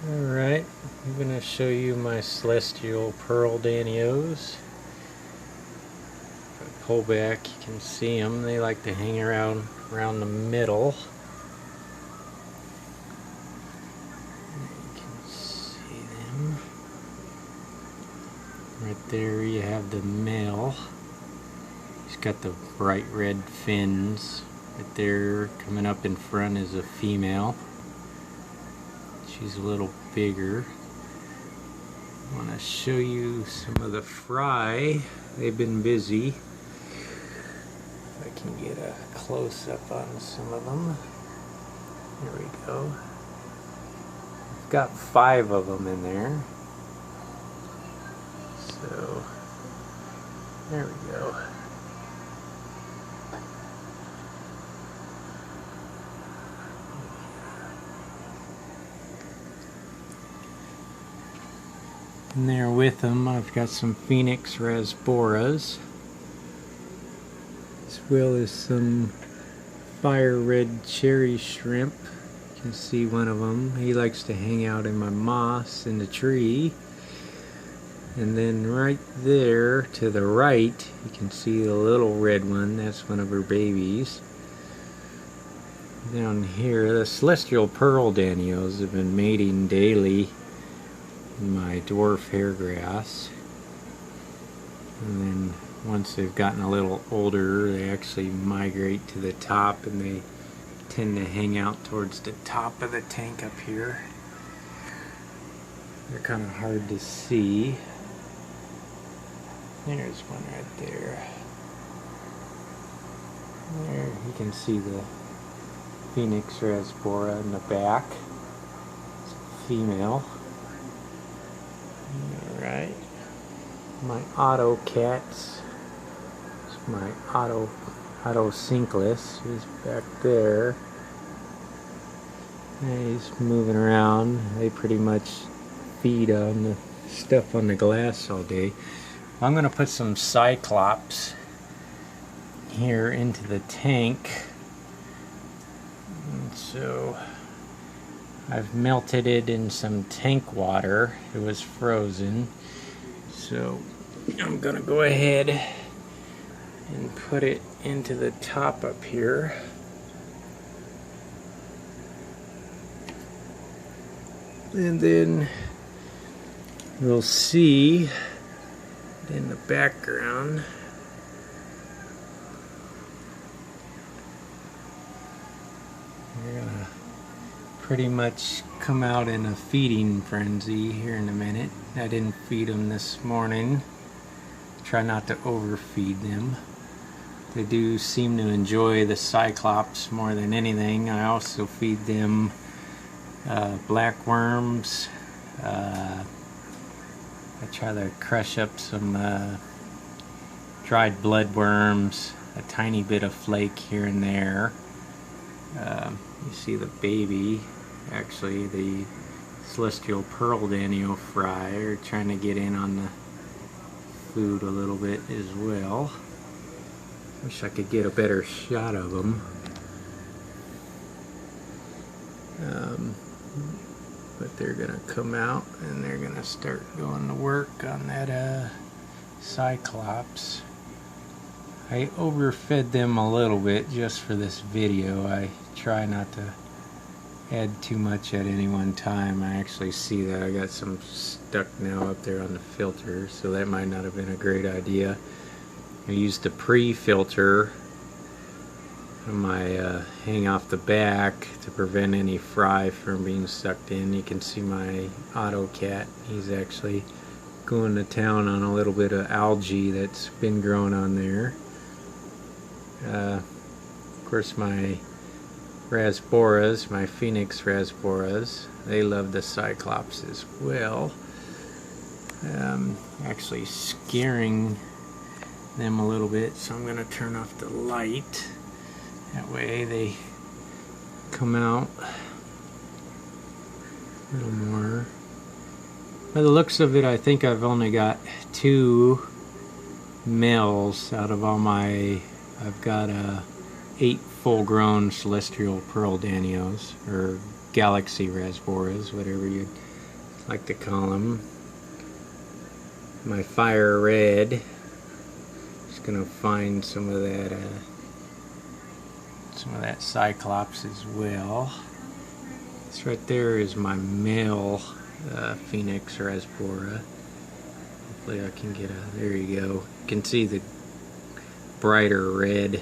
Alright, I'm going to show you my Celeatial Pearl Danios. If I pull back, you can see them. They like to hang around the middle. You can see them. Right there you have the male. He's got the bright red fins. Right there, coming up in front is a female. She's a little bigger. I want to show you some of the fry. They've been busy. If I can get a close-up on some of them. There we go. I've got 5 of them in there. So, there we go. And there with them, I've got some Phoenix rasboras, as well as some fire red cherry shrimp. You can see one of them. He likes to hang out in my moss in the tree. And then right there to the right, you can see the little red one. That's one of her babies. Down here, the Celeatial Pearl Danios have been mating daily in my dwarf hairgrass, and then once they've gotten a little older, they actually migrate to the top, and they tend to hang out towards the top of the tank up here. They're kind of hard to see. There's one right there. There you can see the Phoenix rasbora in the back. It's a female. Alright, my auto cats. It's my auto sinkless. He's back there. And he's moving around. They pretty much feed on the stuff on the glass all day. I'm going to put some Cyclops here into the tank. And so I've melted it in some tank water. It was frozen. So I'm gonna go ahead and put it into the top up here. And then we'll see in the background. We're gonna pretty much come out in a feeding frenzy here in a minute. I didn't feed them this morning. Try not to overfeed them. They do seem to enjoy the Cyclops more than anything. I also feed them black worms. I try to crush up some dried bloodworms, a tiny bit of flake here and there. You see the baby, actually the Celeatial Pearl Danio fry are trying to get in on the food a little bit as well. Wish I could get a better shot of them. But they're gonna come out and they're gonna start going to work on that Cyclops. I overfed them a little bit just for this video. I try not to add too much at any one time. I actually see that I got some stuck now up there on the filter, so that might not have been a great idea. I used the pre-filter on my hang off the back to prevent any fry from being sucked in. You can see my auto cat. He's actually going to town on a little bit of algae that's been growing on there. Of course, my rasboras, my Phoenix rasboras, they love the Cyclops as well. Actually scaring them a little bit, so I'm going to turn off the light. That way they come out a little more. By the looks of it, I think I've only got 2 males out of all my, I've got 8 full-grown Celeatial Pearl Danios, or Galaxy rasboras, whatever you'd like to call them. My fire red. Just gonna find some of that cyclops as well. This right there is my male Phoenix rasbora. Hopefully I can get there you go. You can see the brighter red.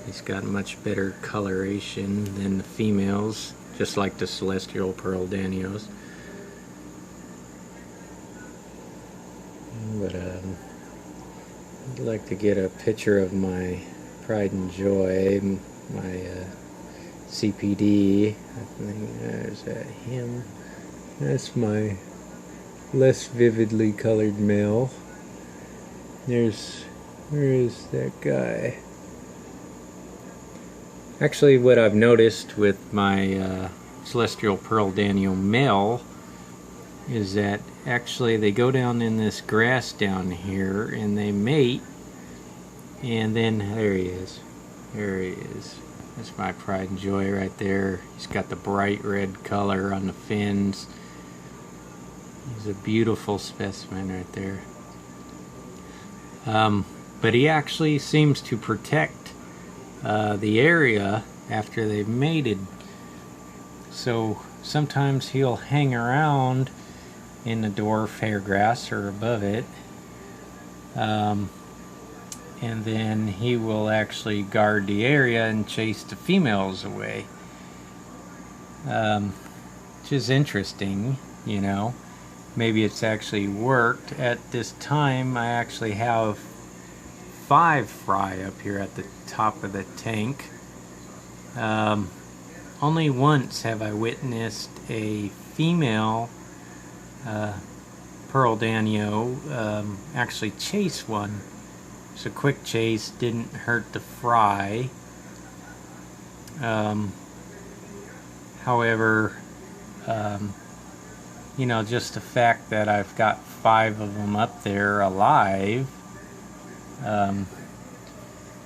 He's got much better coloration than the females, just like the Celeatial Pearl Danios. But I'd like to get a picture of my pride and joy, my CPD. I think there's that him. That's my less vividly colored male. Where is that guy? Actually, what I've noticed with my Celeatial Pearl Danio male is that actually they go down in this grass down here and they mate, and then there he is. There he is. That's my pride and joy right there. He's got the bright red color on the fins. He's a beautiful specimen right there. But he actually seems to protect the area after they've mated. So sometimes he'll hang around in the dwarf hair grass or above it, and then he will actually guard the area and chase the females away, which is interesting, you know. Maybe it's actually worked. At this time I actually have 5 fry up here at the top of the tank. Only once have I witnessed a female Pearl Danio actually chase one. It's a quick chase, didn't hurt the fry. However, you know, just the fact that I've got 5 of them up there alive,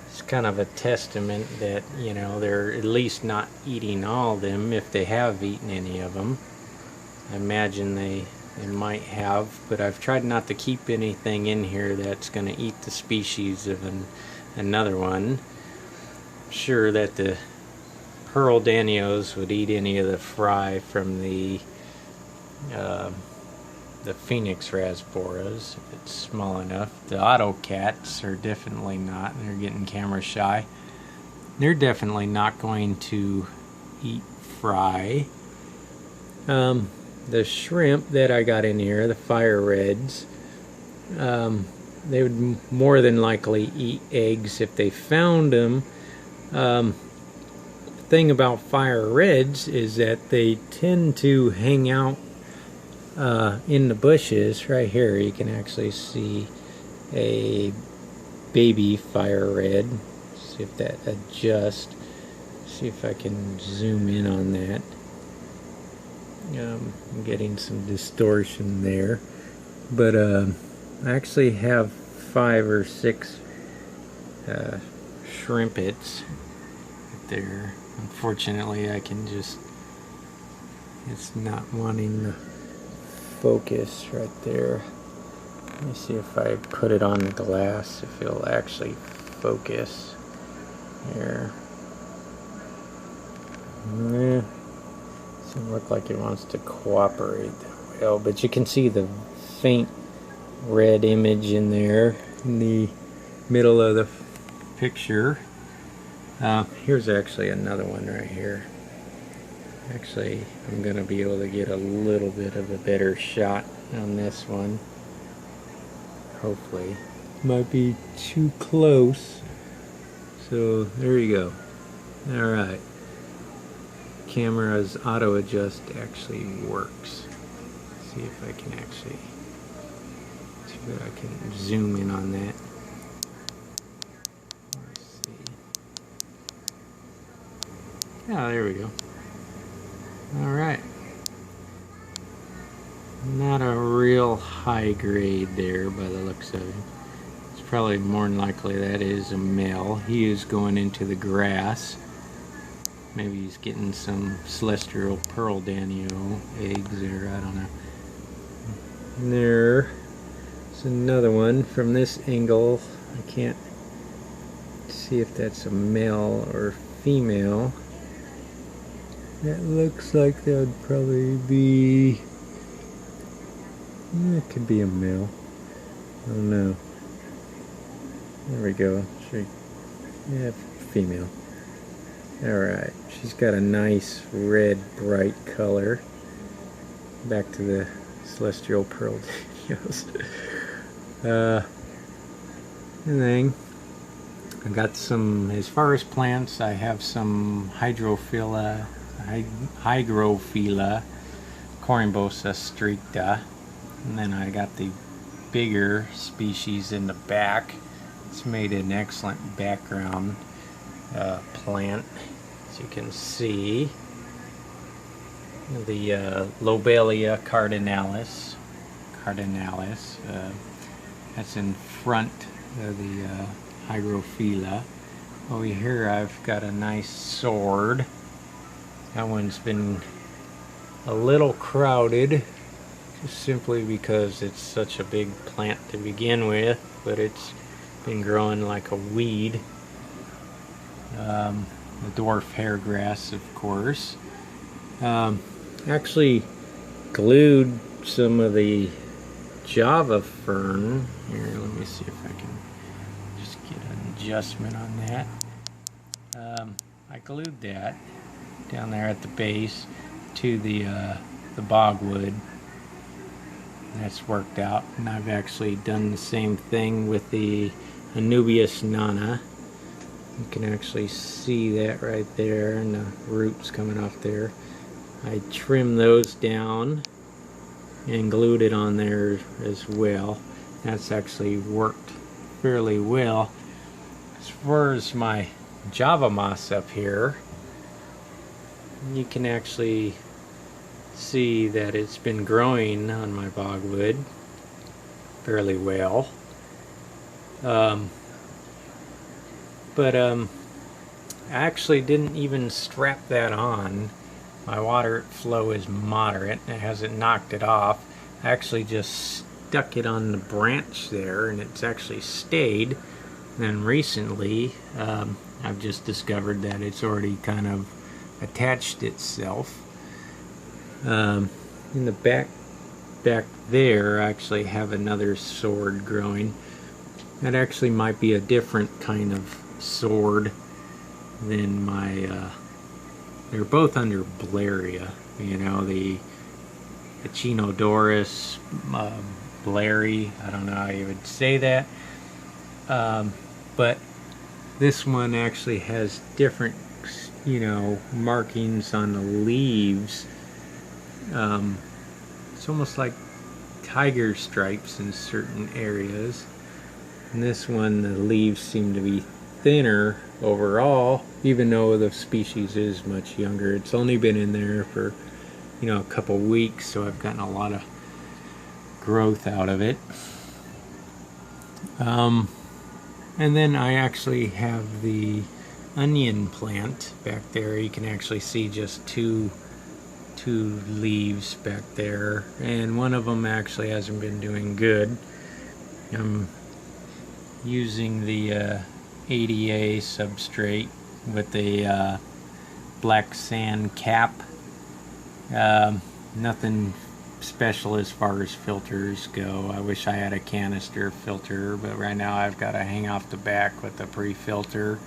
it's kind of a testament that, you know, they're at least not eating all of them, if they have eaten any of them. I imagine they might have, but I've tried not to keep anything in here that's going to eat the species of another one. I'm sure that the Pearl Danios would eat any of the fry from the Phoenix rasboras if it's small enough. The auto cats are definitely not. They're getting camera shy. They're definitely not going to eat fry. The shrimp that I got in here, the fire reds, they would more than likely eat eggs if they found them. The thing about fire reds is that they tend to hang out in the bushes. Right here you can actually see a baby fire red. See if that adjusts. See if I can zoom in on that. I'm getting some distortion there, but I actually have 5 or 6 shrimpets right there. Unfortunately, I can just, it's not wanting to focus right there. Let me see if I put it on the glass, if it'll actually focus here. Doesn't look like it wants to cooperate that well, but you can see the faint red image in there in the middle of the picture. Here's actually another one right here. Actually, I'm going to be able to get a little bit of a better shot on this one. Hopefully. Might be too close. So, there you go. Alright. Camera's auto adjust actually works. Let's see if I can actually, see if I can zoom in on that. Let's see. Oh, there we go. Alright. Not a real high grade there by the looks of it. It's probably more than likely that is a male. He is going into the grass. Maybe he's getting some Celeatial Pearl Danio eggs there, I don't know. And there's another one from this angle. I can't see if that's a male or female. That looks like that would probably be, it could be a male. I don't know. There we go. Yeah, female. Alright, she's got a nice red bright color. Back to the Celeatial Pearl Danios. And then I got some, as far as plants, I have some Hygrophila Corymbosa stricta, and then I got the bigger species in the back. It's made an excellent background plant, as you can see. The Lobelia cardinalis. That's in front of the Hygrophila. Over here I've got a nice sword. That one's been a little crowded, just simply because it's such a big plant to begin with, but it's been growing like a weed. The dwarf hairgrass, of course. Actually glued some of the Java fern. Here, let me see if I can just get an adjustment on that. I glued that down there at the base to the bogwood. That's worked out, and I've actually done the same thing with the Anubias nana. You can actually see that right there, and the roots coming off there. I trimmed those down and glued it on there as well. That's actually worked fairly well. As far as my Java moss up here, you can actually see that it's been growing on my bogwood fairly well. But I actually didn't even strap that on. My water flow is moderate. It hasn't knocked it off. I actually just stuck it on the branch there, and it's actually stayed. And then recently I've just discovered that it's already kind of attached itself. In the back there I actually have another sword growing. That actually might be a different kind of sword than my they're both under Blairia, you know, the Echinodorus Blairi, I don't know how you would say that, but this one actually has different, you know, markings on the leaves. It's almost like tiger stripes in certain areas. And this one, the leaves seem to be thinner overall, even though the species is much younger. It's only been in there for, you know, a couple weeks, so I've gotten a lot of growth out of it. And then I actually have the onion plant back there. You can actually see just two leaves back there, and one of them actually hasn't been doing good. I'm using the ADA substrate with the black sand cap. Nothing special as far as filters go. I wish I had a canister filter, but right now I've got to hang off the back with a pre-filter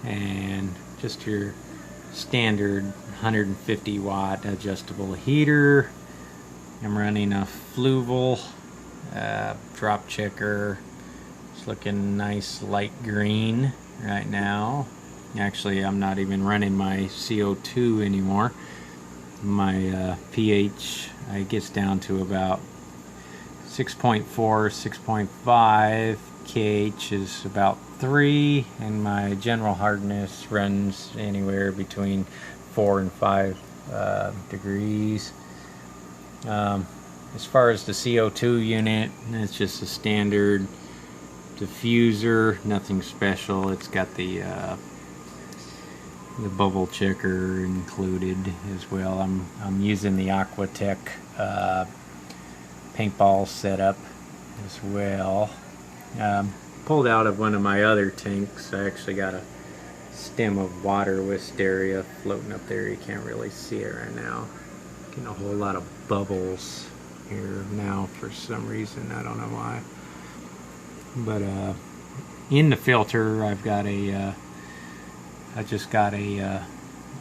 and just your standard 150 watt adjustable heater. I'm running a Fluval drop checker. It's looking nice light green right now. Actually, I'm not even running my CO2 anymore. My pH gets down to about 6.4, 6.5. KH is about 3, and my general hardness runs anywhere between 4 and 5 degrees. As far as the CO2 unit, it's just a standard diffuser, nothing special. It's got the the bubble checker included as well. I'm using the Aqua paintball setup as well. Pulled out of one of my other tanks. I actually got a stem of water wisteria floating up there. You can't really see it right now. Getting a whole lot of bubbles here now for some reason. I don't know why. But in the filter, I've got I just got a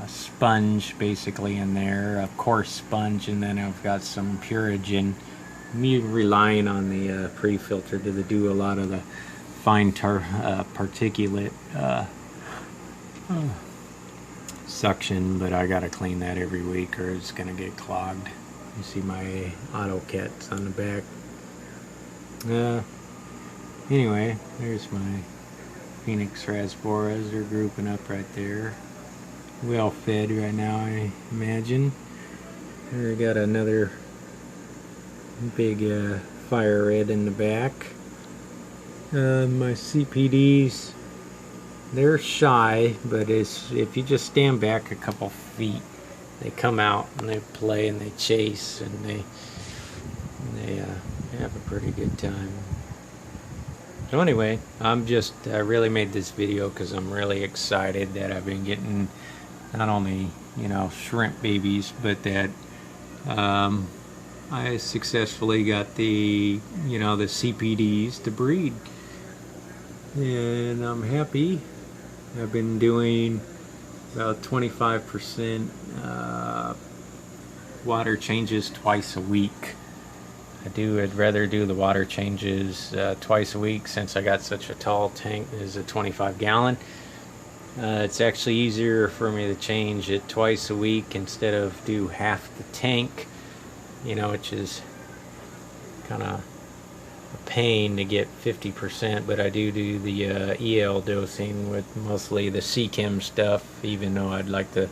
sponge basically in there, a coarse sponge, and then I've got some Purigen. Me relying on the pre-filter to do a lot of the fine particulate suction, but I gotta clean that every week or it's gonna get clogged. You see my auto cats on the back. Anyway, there's my Phoenix rasboras. They're grouping up right there. Well fed right now, I imagine. Here we got another big fire red in the back. My CPDs, they're shy, but if you just stand back a couple feet, they come out and they play and they chase and they have a pretty good time. So anyway, I really made this video because I'm really excited that I've been getting not only, you know, shrimp babies, but that I successfully got the, you know, the CPDs to breed. And I'm happy. I've been doing about 25% water changes twice a week. I'd rather do the water changes twice a week since I got such a tall tank. It is a 25 gallon. It's actually easier for me to change it twice a week instead of do half the tank, you know, which is kind of a pain to get 50%, but I do the EL dosing with mostly the CChem stuff, even though I'd like to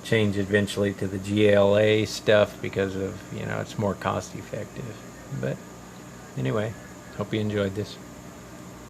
change eventually to the GLA stuff because of, you know, it's more cost effective. But anyway, hope you enjoyed this.